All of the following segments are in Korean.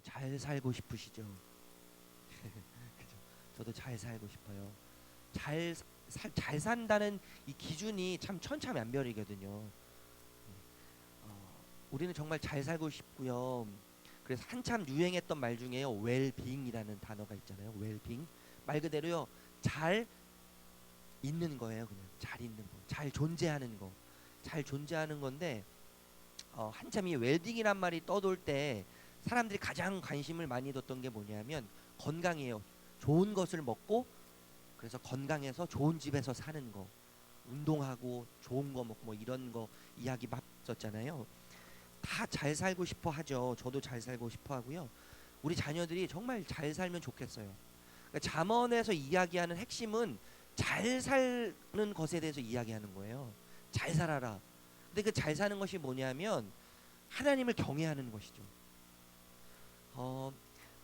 잘 살고 싶으시죠? 그죠? 저도 잘 살고 싶어요. 잘 산다는 이 기준이 참 천차만별이거든요. 우리는 정말 잘 살고 싶고요. 그래서 한참 유행했던 말 중에요, 웰빙이라는 단어가 있잖아요. 웰빙 말 그대로요, 잘 있는 거예요. 그냥 잘 있는 거, 잘 존재하는 거, 잘 존재하는 건데, 한참 이 웰빙이란 말이 떠돌 때 사람들이 가장 관심을 많이 뒀던 게 뭐냐면 건강이에요. 좋은 것을 먹고, 그래서 건강해서 좋은 집에서 사는 거, 운동하고 좋은 거 먹고 뭐 이런 거 이야기 막 썼잖아요. 다 잘 살고 싶어 하죠. 저도 잘 살고 싶어 하고요. 우리 자녀들이 정말 잘 살면 좋겠어요. 그러니까 잠언에서 이야기하는 핵심은 잘 사는 것에 대해서 이야기하는 거예요. 잘 살아라. 근데 그 잘 사는 것이 뭐냐면 하나님을 경외하는 것이죠.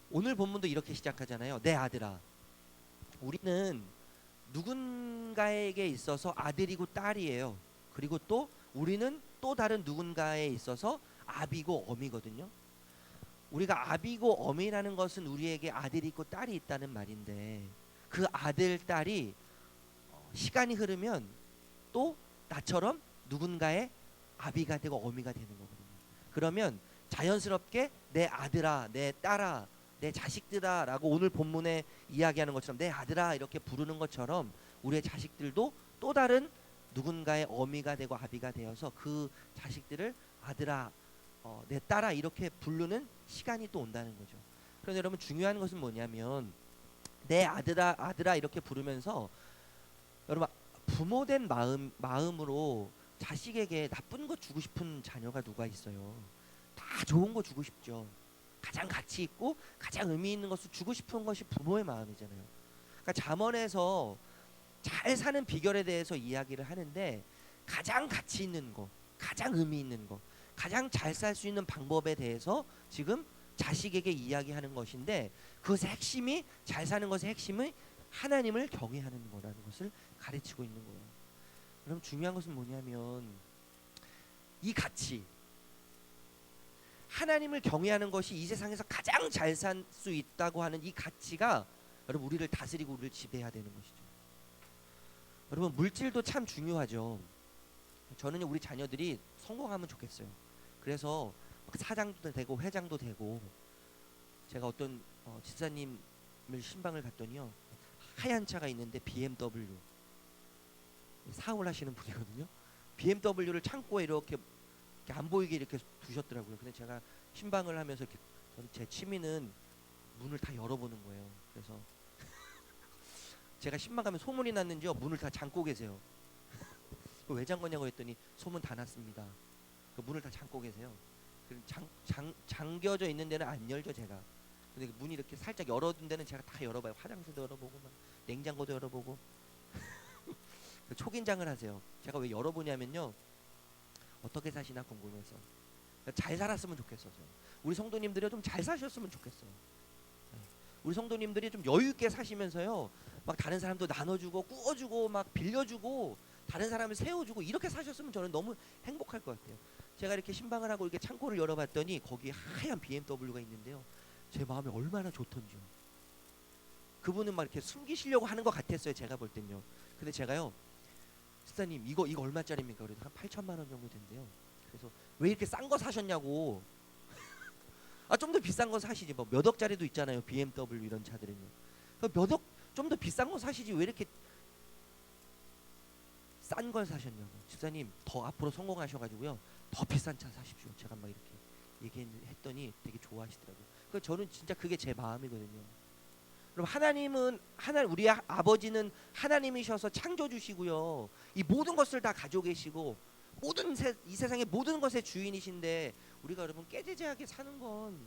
오늘 본문도 이렇게 시작하잖아요. 내 아들아, 우리는 누군가에게 있어서 아들이고 딸이에요. 그리고 또 우리는 또 다른 누군가에 있어서 아비고 어미거든요. 우리가 아비고 어미라는 것은 우리에게 아들이 있고 딸이 있다는 말인데, 그 아들 딸이 시간이 흐르면 또 나처럼 누군가의 아비가 되고 어미가 되는 거거든요. 그러면 자연스럽게 내 아들아, 내 딸아, 내 자식들아 라고 오늘 본문에 이야기하는 것처럼 내 아들아 이렇게 부르는 것처럼 우리의 자식들도 또 다른 누군가의 어미가 되고 아비가 되어서 그 자식들을 아들아, 내 딸아 이렇게 부르는 시간이 또 온다는 거죠. 그런데 여러분, 중요한 것은 뭐냐면 내 아들아 아들아 이렇게 부르면서 여러분, 부모된 마음으로 자식에게 나쁜 거 주고 싶은 자녀가 누가 있어요? 다 좋은 거 주고 싶죠. 가장 가치 있고 가장 의미 있는 것을 주고 싶은 것이 부모의 마음이잖아요. 그러니까 잠언에서 잘 사는 비결에 대해서 이야기를 하는데, 가장 가치 있는 거, 가장 의미 있는 거, 가장 잘 살 수 있는 방법에 대해서 지금 자식에게 이야기하는 것인데, 그것의 핵심이, 잘 사는 것의 핵심은 하나님을 경외하는 거라는 것을 가르치고 있는 거예요. 그럼 중요한 것은 뭐냐면 이 가치, 하나님을 경외하는 것이 이 세상에서 가장 잘 살 수 있다고 하는 이 가치가 여러분 우리를 다스리고 우리를 지배해야 되는 것이죠. 여러분, 물질도 참 중요하죠. 저는 우리 자녀들이 성공하면 좋겠어요. 그래서 사장도 되고 회장도 되고, 제가 어떤 집사님을 신방을 갔더니요, 하얀 차가 있는데 BMW 사업을 하시는 분이거든요. BMW를 창고에 이렇게 안 보이게 이렇게 두셨더라고요. 근데 제가 신방을 하면서 이렇게, 저는 제 취미는 문을 다 열어보는 거예요. 그래서 제가 신방 가면 소문이 났는지요, 문을 다 잠고 계세요. 왜 잠궜냐고 했더니 소문 다 났습니다. 그 문을 다 잠고 계세요. 잠겨져 있는 데는 안 열죠 제가. 근데 그 문이 이렇게 살짝 열어둔 데는 제가 다 열어봐요. 화장실도 열어보고 막 냉장고도 열어보고. 초긴장을 하세요. 제가 왜 열어보냐면요, 어떻게 사시나 궁금해서. 잘 살았으면 좋겠어서. 우리 성도님들이 좀 잘 사셨으면 좋겠어요. 우리 성도님들이 좀 여유 있게 사시면서요, 막 다른 사람도 나눠주고 꾸어주고 막 빌려주고 다른 사람을 세워주고 이렇게 사셨으면 저는 너무 행복할 것 같아요. 제가 이렇게 신방을 하고 이렇게 창고를 열어봤더니 거기 하얀 BMW가 있는데요, 제 마음이 얼마나 좋던지요. 그분은 막 이렇게 숨기시려고 하는 것 같았어요, 제가 볼 땐요. 근데 제가요, 집사님 이거 얼마짜리입니까? 그래도 한 8천만 원 정도 된대요. 그래서 왜 이렇게 싼 거 사셨냐고. 아, 좀 더 비싼 거 사시지. 뭐 몇 억짜리도 있잖아요, BMW 이런 차들은요. 몇 억 좀 더 비싼 거 사시지 왜 이렇게 싼 걸 사셨냐고. 집사님 더 앞으로 성공하셔가지고요, 더 비싼 차 사십시오. 제가 막 이렇게 얘기했더니 되게 좋아하시더라고요. 그 저는 진짜 그게 제 마음이거든요. 그럼 우리 아버지는 하나님이셔서 창조주시고요, 이 모든 것을 다 가지고 계시고 이 세상의 모든 것의 주인이신데, 우리가 여러분 깨제제하게 사는 건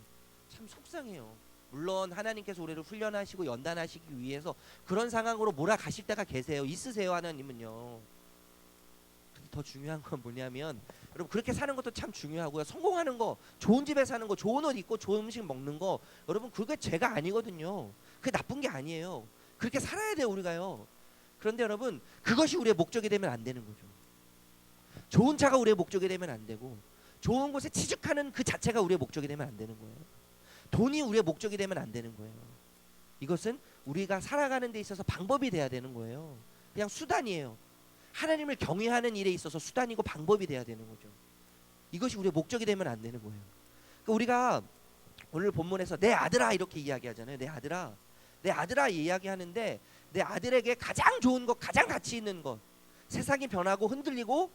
참 속상해요. 물론 하나님께서 우리를 훈련하시고 연단하시기 위해서 그런 상황으로 몰아가실 때가 있으세요. 하나님은요. 근데 더 중요한 건 뭐냐면, 여러분 그렇게 사는 것도 참 중요하고요, 성공하는 거, 좋은 집에 사는 거, 좋은 옷 입고 좋은 음식 먹는 거, 여러분 그게 죄가 아니거든요. 그게 나쁜 게 아니에요. 그렇게 살아야 돼요, 우리가요. 그런데 여러분, 그것이 우리의 목적이 되면 안 되는 거죠. 좋은 차가 우리의 목적이 되면 안 되고, 좋은 곳에 취직하는 그 자체가 우리의 목적이 되면 안 되는 거예요. 돈이 우리의 목적이 되면 안 되는 거예요. 이것은 우리가 살아가는 데 있어서 방법이 돼야 되는 거예요. 그냥 수단이에요. 하나님을 경외하는 일에 있어서 수단이고 방법이 돼야 되는 거죠. 이것이 우리의 목적이 되면 안 되는 거예요. 그러니까 우리가 오늘 본문에서 내 아들아 이렇게 이야기하잖아요. 내 아들아, 내 아들아 이야기하는데 내 아들에게 가장 좋은 것, 가장 가치 있는 것, 세상이 변하고 흔들리고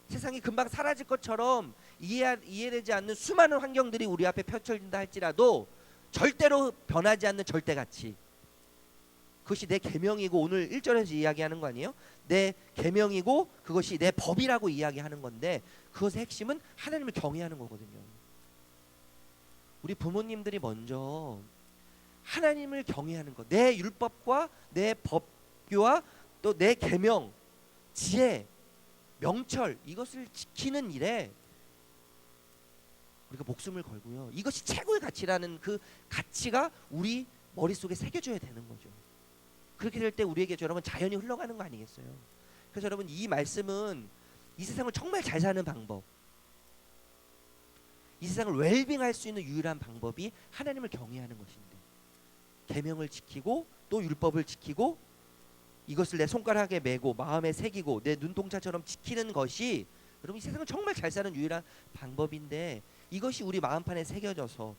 세상이 금방 사라질 것처럼 이해되지 않는 수많은 환경들이 우리 앞에 펼쳐진다 할지라도 절대로 변하지 않는 절대 가치, 그것이 내 계명이고, 오늘 1절에서 이야기하는 거 아니에요? 내 계명이고 그것이 내 법이라고 이야기하는 건데, 그것의 핵심은 하나님을 경외하는 거거든요. 우리 부모님들이 먼저 하나님을 경외하는 것, 내 율법과 내 법규와 또 내 계명, 지혜, 명철, 이것을 지키는 일에 우리가 목숨을 걸고요. 이것이 최고의 가치라는 그 가치가 우리 머릿속에 새겨져야 되는 거죠. 그렇게 될 때 우리에게 여러분 자연이 흘러가는 거 아니겠어요? 그래서 여러분 이 말씀은 이 세상을 정말 잘 사는 방법, 이 세상을 웰빙할 수 있는 유일한 방법이 하나님을 경외하는 것인데, 계명을 지키고 또 율법을 지키고 이것을 내 손가락에 메고 마음에 새기고 내 눈동자처럼 지키는 것이 여러분 이 세상을 정말 잘 사는 유일한 방법인데, 이것이 우리 마음판에 새겨져서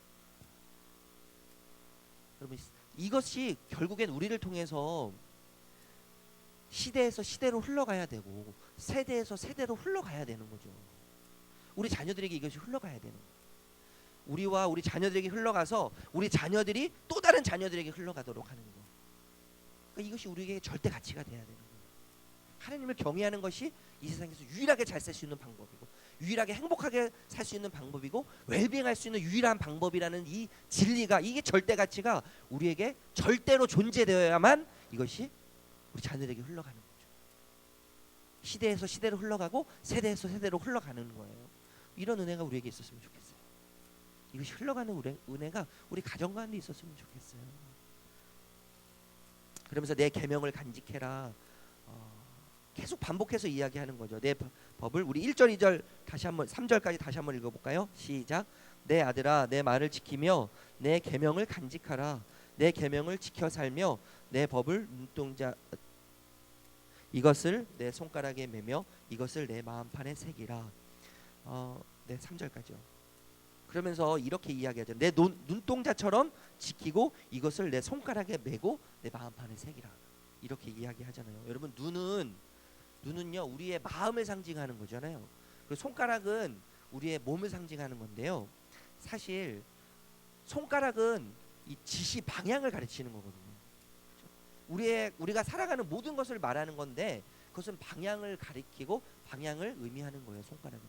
여러분 이것이 결국엔 우리를 통해서 시대에서 시대로 흘러가야 되고 세대에서 세대로 흘러가야 되는 거죠. 우리 자녀들에게 이것이 흘러가야 되는 거예요. 우리와 우리 자녀들에게 흘러가서 우리 자녀들이 또 다른 자녀들에게 흘러가도록 하는 거. 그러니까 이것이 우리에게 절대 가치가 돼야 되는 거예요. 하나님을 경외하는 것이 이 세상에서 유일하게 잘 살 수 있는 방법이고, 유일하게 행복하게 살 수 있는 방법이고, 웰빙할 수 있는 유일한 방법이라는 이 진리가, 이게 절대 가치가 우리에게 절대로 존재되어야만 이것이 우리 자녀들에게 흘러가는 거죠. 시대에서 시대로 흘러가고 세대에서 세대로 흘러가는 거예요. 이런 은혜가 우리에게 있었으면 좋겠어요. 이것이 흘러가는 은혜가 우리 가정 가운데 있었으면 좋겠어요. 그러면서 내 계명을 간직해라, 계속 반복해서 이야기하는 거죠. 내 법을, 우리 1절 2절 다시 한번, 3절까지 다시 한번 읽어볼까요? 시작. 내 아들아 내 말을 지키며 내 계명을 간직하라. 내 계명을 지켜 살며 내 법을 눈동자 이것을 내 손가락에 매며 이것을 내 마음판에 새기라. 네, 3절까지요. 그러면서 이렇게 이야기하죠. 내 눈동자처럼 지키고 이것을 내 손가락에 메고 내 마음판에 새기라. 이렇게 이야기하잖아요. 여러분 눈은요 우리의 마음을 상징하는 거잖아요. 그리고 손가락은 우리의 몸을 상징하는 건데요. 사실 손가락은 이 지시 방향을 가르치는 거거든요. 우리가 살아가는 모든 것을 말하는 건데, 그것은 방향을 가리키고 방향을 의미하는 거예요. 손가락은.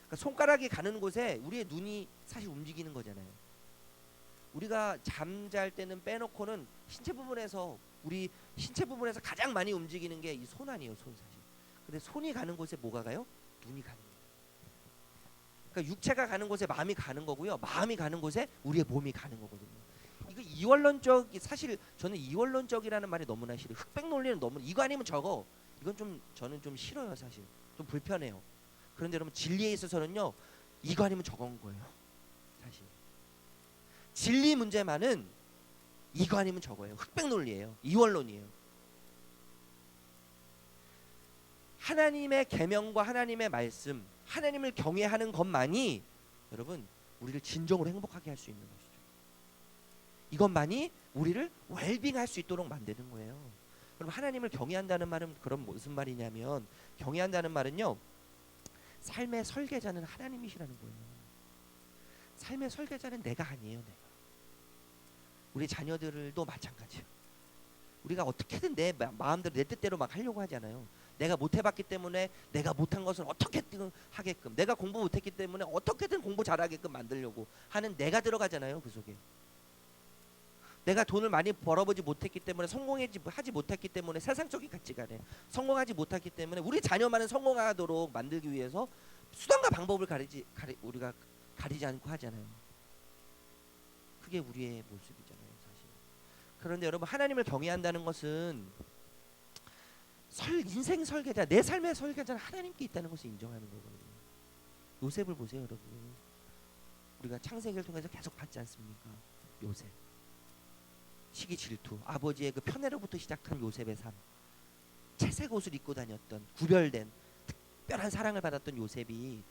그러니까 손가락이 가는 곳에 우리의 눈이 사실 움직이는 거잖아요. 우리가 잠잘 때는 빼놓고는 우리 신체 부분에서 가장 많이 움직이는 게 이 손 아니에요. 손 사실. 근데 손이 가는 곳에 뭐가 가요? 눈이 가는 거예요. 그러니까 육체가 가는 곳에 마음이 가는 거고요. 마음이 가는 곳에 우리의 몸이 가는 거거든요. 이거 이원론적, 사실 저는 이원론적이라는 말이 너무나 싫어요. 흑백 논리는 너무, 이거 아니면 저거, 이건 좀 저는 좀 싫어요. 사실 좀 불편해요. 그런데 여러분 진리에 있어서는요 이거 아니면 저건 거예요. 사실 진리 문제만은 이거 아니면 저거예요. 흑백 논리예요. 이원론이에요. 하나님의 계명과 하나님의 말씀, 하나님을 경외하는 것만이 여러분 우리를 진정으로 행복하게 할 수 있는 것이죠. 이것만이 우리를 웰빙할 수 있도록 만드는 거예요. 그럼 하나님을 경외한다는 말은 그럼 무슨 말이냐면, 경외한다는 말은요 삶의 설계자는 하나님이시라는 거예요. 삶의 설계자는 내가 아니에요. 내가. 우리 자녀들도 마찬가지예요. 우리가 어떻게든 내 마음대로 내 뜻대로 막 하려고 하잖아요. 내가 못 해봤기 때문에 내가 못한 것을 어떻게든 하게끔, 내가 공부 못했기 때문에 어떻게든 공부 잘하게끔 만들려고 하는 내가 들어가잖아요. 그 속에 내가 돈을 많이 벌어보지 못했기 때문에, 성공하지 못했기 때문에, 세상적인 가치관에 성공하지 못했기 때문에 우리 자녀만은 성공하도록 만들기 위해서 수단과 방법을 우리가 가리지 않고 하잖아요. 그게 우리의 모습이잖아요. 사실. 그런데 여러분 하나님을 경외한다는 것은 인생 설계자, 내 삶의 설계자는 하나님께 있다는 것을 인정하는 거거든요. 요셉을 보세요. 여러분 우리가 창세기를 통해서 계속 봤지 않습니까? 요셉, 시기 질투, 아버지의 그 편애로부터 시작한 요셉의 삶, 채색 옷을 입고 다녔던 구별된 특별한 사랑을 받았던 요셉이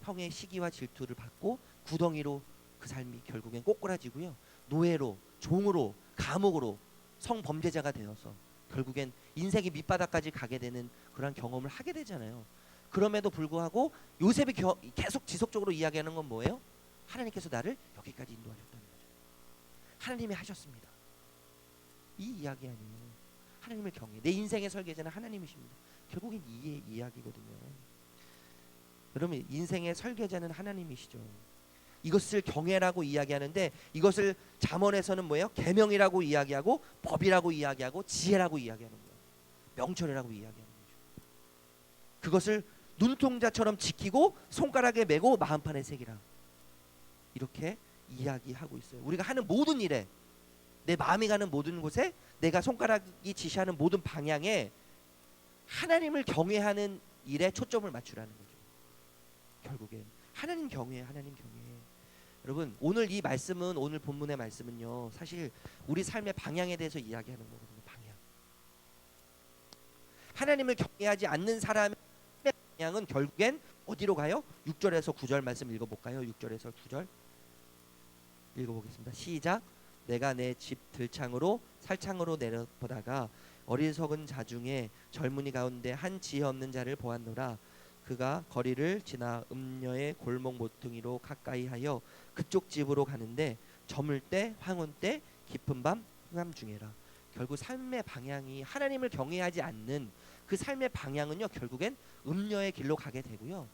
형의 시기와 질투를 받고 구덩이로 그 삶이 결국엔 꼬꾸라지고요, 노예로, 종으로, 감옥으로 성범죄자가 되어서 결국엔 인생의 밑바닥까지 가게 되는 그런 경험을 하게 되잖아요. 그럼에도 불구하고 요셉이 계속 지속적으로 이야기하는 건 뭐예요? 하나님께서 나를 여기까지 인도하셨다는 거죠. 하나님이 하셨습니다. 이 이야기 아니에요. 하나님을 경외. 내 인생의 설계자는 하나님이십니다. 결국엔 이 이야기거든요. 여러분, 인생의 설계자는 하나님이시죠. 이것을 경외라고 이야기하는데 이것을 잠언에서는 뭐예요? 계명이라고 이야기하고 법이라고 이야기하고 지혜라고 이야기하는 거예요. 명철이라고 이야기하는 거죠. 그것을 눈동자처럼 지키고 손가락에 메고 마음판에 새기라. 이렇게 이야기하고 있어요. 우리가 하는 모든 일에, 내 마음이 가는 모든 곳에, 내가 손가락이 지시하는 모든 방향에 하나님을 경외하는 일에 초점을 맞추라는 거죠. 결국엔 하나님 경외, 하나님 경외. 여러분, 오늘 이 말씀은, 오늘 본문의 말씀은요, 사실 우리 삶의 방향에 대해서 이야기하는 거거든요. 방향. 하나님을 경외하지 않는 사람의 방향은 결국엔 어디로 가요? 6절에서 9절 말씀 읽어볼까요? 6절에서 9절 읽어보겠습니다. 시작. 내가 내 집 들창으로 살창으로 내려보다가 어리석은 자 중에 젊은이 가운데 한 지혜 없는 자를 보았노라. 그가 거리를 지나 음녀의 골목 모퉁이로 가까이하여 그쪽 집으로 가는데 저물 때 황혼 때 깊은 밤 흑암 중에라. 결국 삶의 방향이 하나님을 경외하지 않는 그 삶의 방향은요, 결국엔 음녀의 길로 가게 되고요,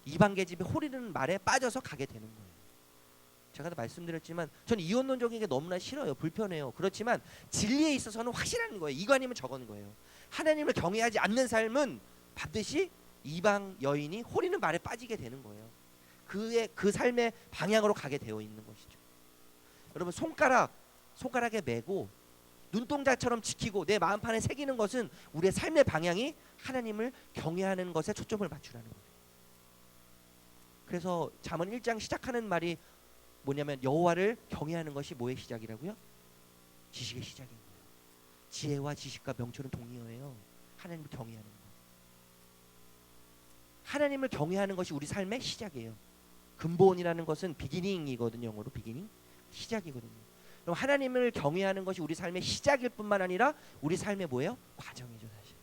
이방 계집의 호리는 말에 빠져서 가게 되는 거예요. 제가 다 말씀드렸지만 전 이혼론적인 게 너무나 싫어요. 불편해요. 그렇지만 진리에 있어서는 확실한 거예요. 이거 아니면 저거는 거예요. 하나님을 경외하지 않는 삶은 반드시 이방 여인이 호리는 말에 빠지게 되는 거예요. 그 삶의 방향으로 가게 되어 있는 것이죠. 여러분, 손가락에 메고 눈동자처럼 지키고 내 마음판에 새기는 것은 우리의 삶의 방향이 하나님을 경외하는 것에 초점을 맞추라는 거예요. 그래서 잠언 1장 시작하는 말이 뭐냐면 여호와를 경외하는 것이 뭐의 시작이라고요? 지식의 시작인 거예요. 지혜와 지식과 명철은 동의어예요. 하나님을 경외하는 거. 하나님을 경외하는 것이 우리 삶의 시작이에요. 근본이라는 것은 비기닝이거든요. 영어로 비기닝, 시작이거든요. 그럼 하나님을 경외하는 것이 우리 삶의 시작일 뿐만 아니라 우리 삶의 뭐예요? 과정이죠. 사실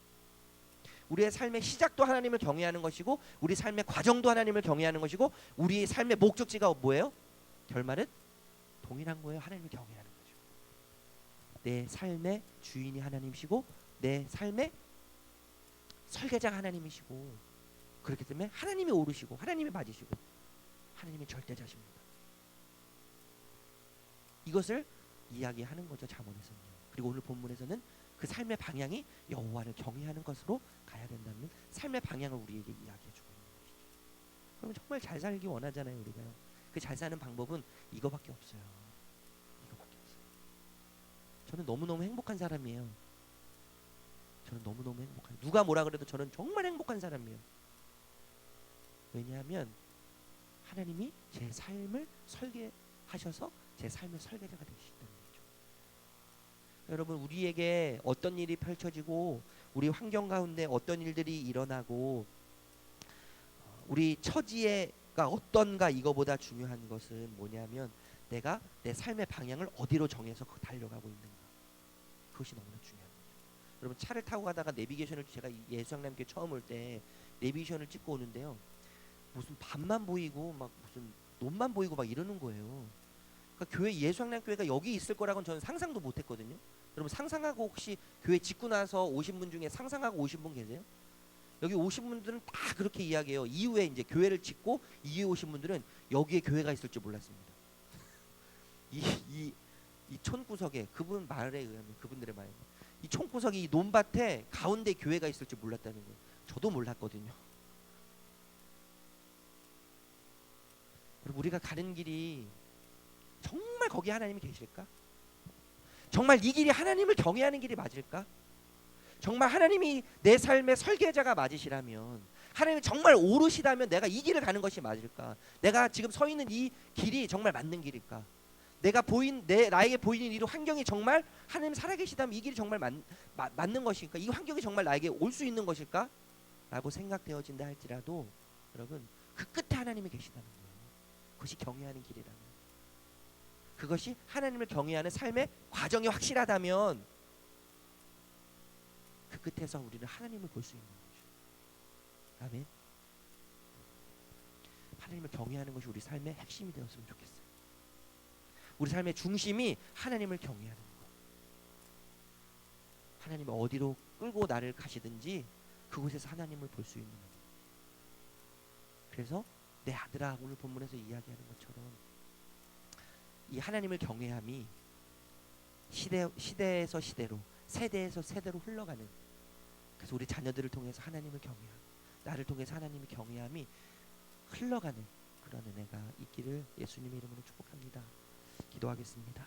우리의 삶의 시작도 하나님을 경외하는 것이고 우리 삶의 과정도 하나님을 경외하는 것이고 우리의 삶의 목적지가 뭐예요? 결말은 동일한 거예요. 하나님을 경외하는 거죠. 내 삶의 주인이 하나님이시고 내 삶의 설계자가 하나님이시고, 그렇기 때문에 하나님이 오르시고 하나님이 맞으시고 하나님이 절대자십니다. 이것을 이야기하는 거죠. 잠언에서는요. 그리고 오늘 본문에서는 그 삶의 방향이 여호와를 경외하는 것으로 가야 된다는 삶의 방향을 우리에게 이야기해주고 있는 것이죠. 그러면 정말 잘 살기 원하잖아요. 우리가요. 그 잘 사는 방법은 이거밖에 없어요. 이거밖에 없어요. 저는 너무너무 행복한 사람이에요. 저는 너무너무 행복한, 누가 뭐라 그래도 저는 정말 행복한 사람이에요. 왜냐하면 하나님이 제 삶을 설계하셔서 제 삶의 설계자가 되시다는 거죠. 여러분, 우리에게 어떤 일이 펼쳐지고 우리 환경 가운데 어떤 일들이 일어나고 우리 처지가 어떤가, 이거보다 중요한 것은 뭐냐면 내가 내 삶의 방향을 어디로 정해서 달려가고 있는가. 그것이 너무나 중요한 거죠. 여러분, 차를 타고 가다가 내비게이션을, 제가 예수양남교회 처음 올 때 내비게이션을 찍고 오는데요, 무슨 밤만 보이고 막 무슨 논만 보이고 막 이러는 거예요. 그러니까 교회, 예수양남교회가 여기 있을 거라고는 저는 상상도 못했거든요. 여러분, 상상하고 혹시 교회 짓고 나서 오신 분 중에 상상하고 오신 분 계세요? 여기 오신 분들은 다 그렇게 이야기해요. 이후에 이제 교회를 짓고 이후에 오신 분들은 여기에 교회가 있을 줄 몰랐습니다. 이 촌구석에, 그분 말에 의하면, 그분들의 말에, 이 촌구석이 이 논밭에 가운데 교회가 있을 줄 몰랐다는 거예요. 저도 몰랐거든요. 그리고 우리가 가는 길이 정말 거기 하나님이 계실까? 정말 이 길이 하나님을 경외하는 길이 맞을까? 정말 하나님이 내 삶의 설계자가 맞으시라면, 하나님이 정말 오르시다면 내가 이 길을 가는 것이 맞을까? 내가 지금 서 있는 이 길이 정말 맞는 길일까? 나에게 보이는 이 환경이 정말 하나님 살아계시다면 이 길이 정말 맞는 것일까? 이 환경이 정말 나에게 올 수 있는 것일까? 라고 생각되어진다 할지라도 여러분, 그 끝에 하나님이 계시다는 거예요. 그것이 경외하는 길이라면, 그것이 하나님을 경외하는 삶의 과정이 확실하다면 그 끝에서 우리는 하나님을 볼 수 있는 거죠. 아멘. 하나님을 경외하는 것이 우리 삶의 핵심이 되었으면 좋겠어요. 우리 삶의 중심이 하나님을 경외하는 것. 하나님이 어디로 끌고 나를 가시든지 그곳에서 하나님을 볼 수 있는 것. 그래서 내 아들아, 오늘 본문에서 이야기하는 것처럼 이 하나님을 경외함이 시대에서 시대로, 세대에서 세대로 흘러가는, 그래서 우리 자녀들을 통해서 하나님을 경외함, 나를 통해서 하나님을 경외함이 흘러가는 그런 은혜가 있기를 예수님의 이름으로 축복합니다. 기도하겠습니다.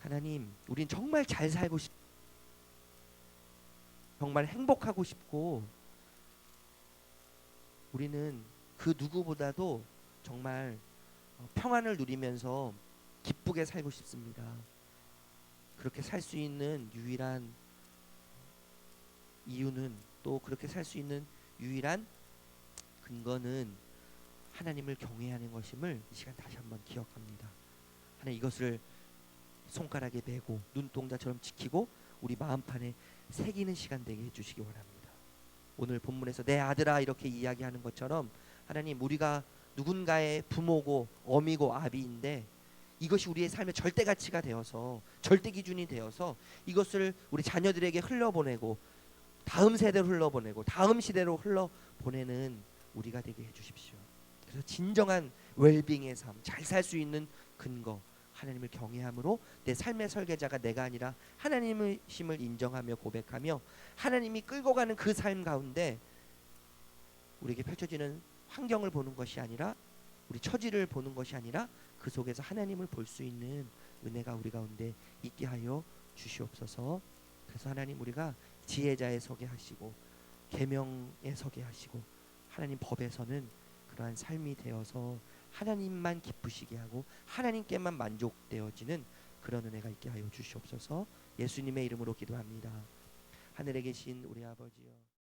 하나님, 우린 정말 잘 살고 정말 행복하고 싶고, 우리는 그 누구보다도 정말 평안을 누리면서 기쁘게 살고 싶습니다. 그렇게 살 수 있는 유일한 이유는, 또 그렇게 살 수 있는 유일한 근거는 하나님을 경외하는 것임을 이 시간 다시 한번 기억합니다. 하나님, 이것을 손가락에 메고 눈동자처럼 지키고 우리 마음판에 새기는 시간 되게 해주시기 원합니다. 오늘 본문에서 내 아들아 이렇게 이야기하는 것처럼 하나님, 우리가 누군가의 부모고 어미고 아비인데 이것이 우리의 삶의 절대 가치가 되어서, 절대 기준이 되어서 이것을 우리 자녀들에게 흘러보내고 다음 세대로 흘러보내고 다음 시대로 흘러보내는 우리가 되게 해주십시오. 그래서 진정한 웰빙의 삶, 잘 살 수 있는 근거, 하나님을 경외함으로 내 삶의 설계자가 내가 아니라 하나님이심을 인정하며 고백하며 하나님이 끌고 가는 그 삶 가운데 우리에게 펼쳐지는 환경을 보는 것이 아니라, 우리 처지를 보는 것이 아니라 그 속에서 하나님을 볼 수 있는 은혜가 우리 가운데 있게 하여 주시옵소서. 그래서 하나님, 우리가 지혜자에 서게 하시고 계명에 서게 하시고 하나님 법에서는 그러한 삶이 되어서 하나님만 기쁘시게 하고 하나님께만 만족되어지는 그런 은혜가 있게 하여 주시옵소서. 예수님의 이름으로 기도합니다. 하늘에 계신 우리 아버지여,